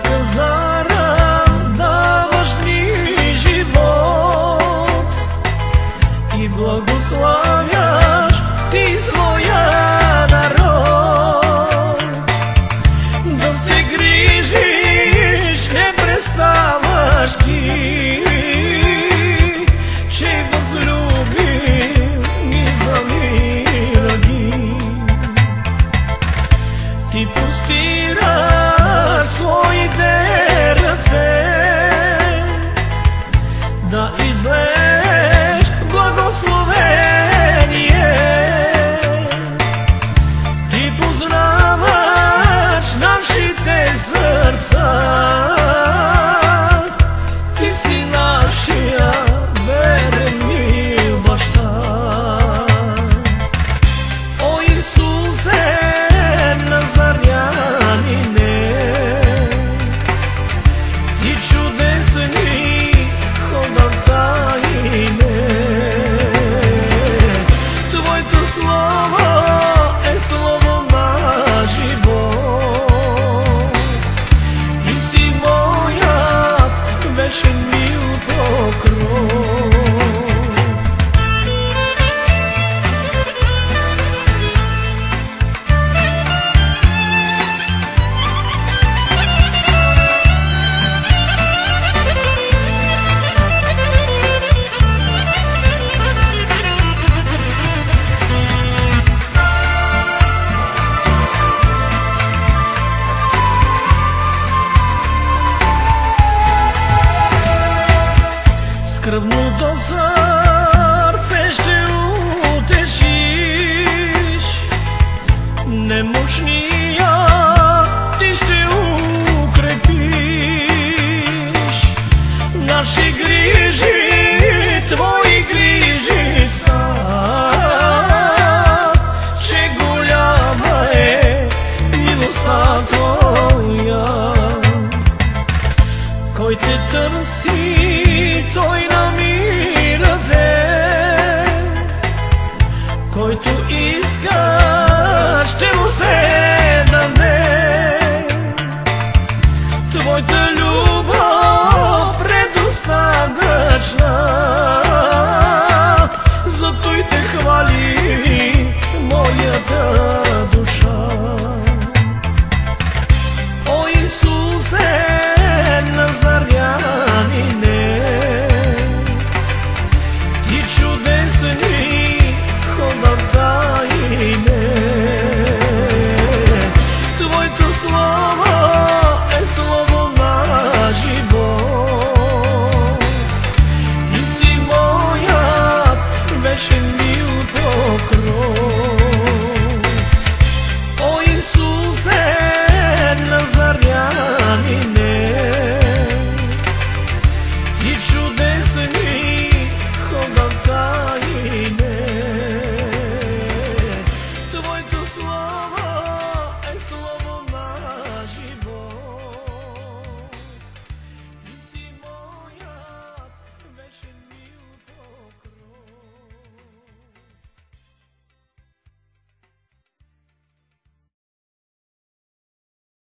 пазара даваш ни живот и благославяш ти своя народ. Да се грижиш, не преставаш ти, че възлюбил ни завинаги. Ти простираш своите ръце да излееш благословение. Ти познаваш нашите сърца, ти си нашия верен мил баща. О Исусе Назарянине, ти чудесни ходатайне, Твоето слово е слово на живот. Ти си моят вечен мил покров. Скръбното сърце ще утешиш, немощния ти ще укрепиш. Наши грижи, твои грижи са, че голяма е милостта твоя. Кой те търси, той намира те, който иска, ще му се даде. Твоята любов предостатъчна, зато и те хвали